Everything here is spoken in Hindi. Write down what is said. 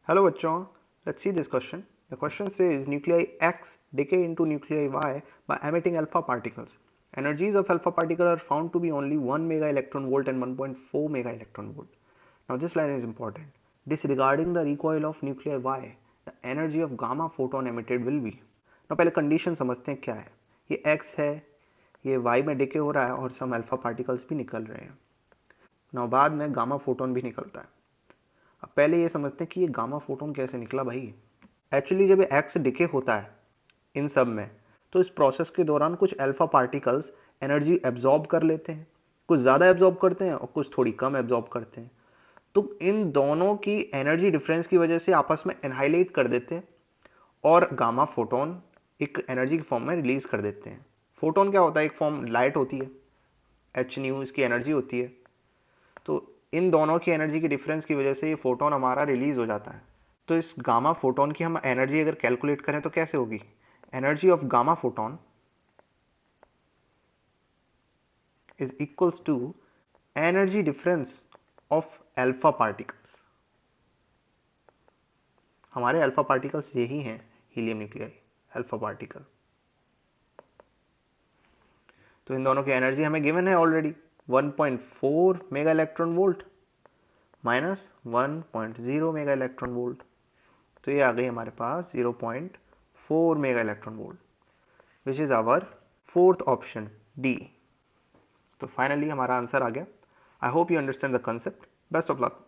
Hello bachon, let's see this question. The question says nuclei X decay into nuclei Y by emitting alpha particles. Energies of alpha particle are found to be only 1 mega electron volt and 1.4 mega electron volt. Now this line is important. Disregarding the recoil of nuclei Y, the energy of gamma photon emitted will be. Now पहले condition समझते हैं क्या है. ये X है, ये Y में decay हो रहा है और some alpha particles भी निकल रहे हैं. Now बाद में gamma photon भी निकलता है. अब पहले ये समझते हैं कि ये गामा फोटोन कैसे निकला भाई. एक्चुअली जब एक्स डिके होता है इन सब में, तो इस प्रोसेस के दौरान कुछ अल्फा पार्टिकल्स एनर्जी एब्जॉर्ब कर लेते हैं, कुछ ज़्यादा एब्जॉर्ब करते हैं और कुछ थोड़ी कम एब्जॉर्ब करते हैं. तो इन दोनों की एनर्जी डिफरेंस की वजह से आपस में एनहाइलेट कर देते हैं और गामा फोटोन एक एनर्जी की फॉर्म में रिलीज कर देते हैं. फोटोन क्या होता है? एक फॉर्म लाइट होती है, एच न्यू इसकी एनर्जी होती है. तो इन दोनों की एनर्जी की डिफरेंस की वजह से ये फोटोन हमारा रिलीज हो जाता है. तो इस गामा फोटोन की हम एनर्जी अगर कैलकुलेट करें तो कैसे होगी? Energy of gamma photon is equals to energy difference of alpha particles. हमारे अल्फा पार्टिकल्स यही हैं, हीलियम न्यूक्लियाई अल्फा पार्टिकल. तो इन दोनों की एनर्जी हमें गिवन है already, 1.4 mega electron volt minus 1.0 mega electron volt. तो ये आ गई हमारे पास 0.4 mega electron volt, which is our fourth option D. तो फाइनली हमारा आंसर आ गया. I hope you understand the concept. Best of luck.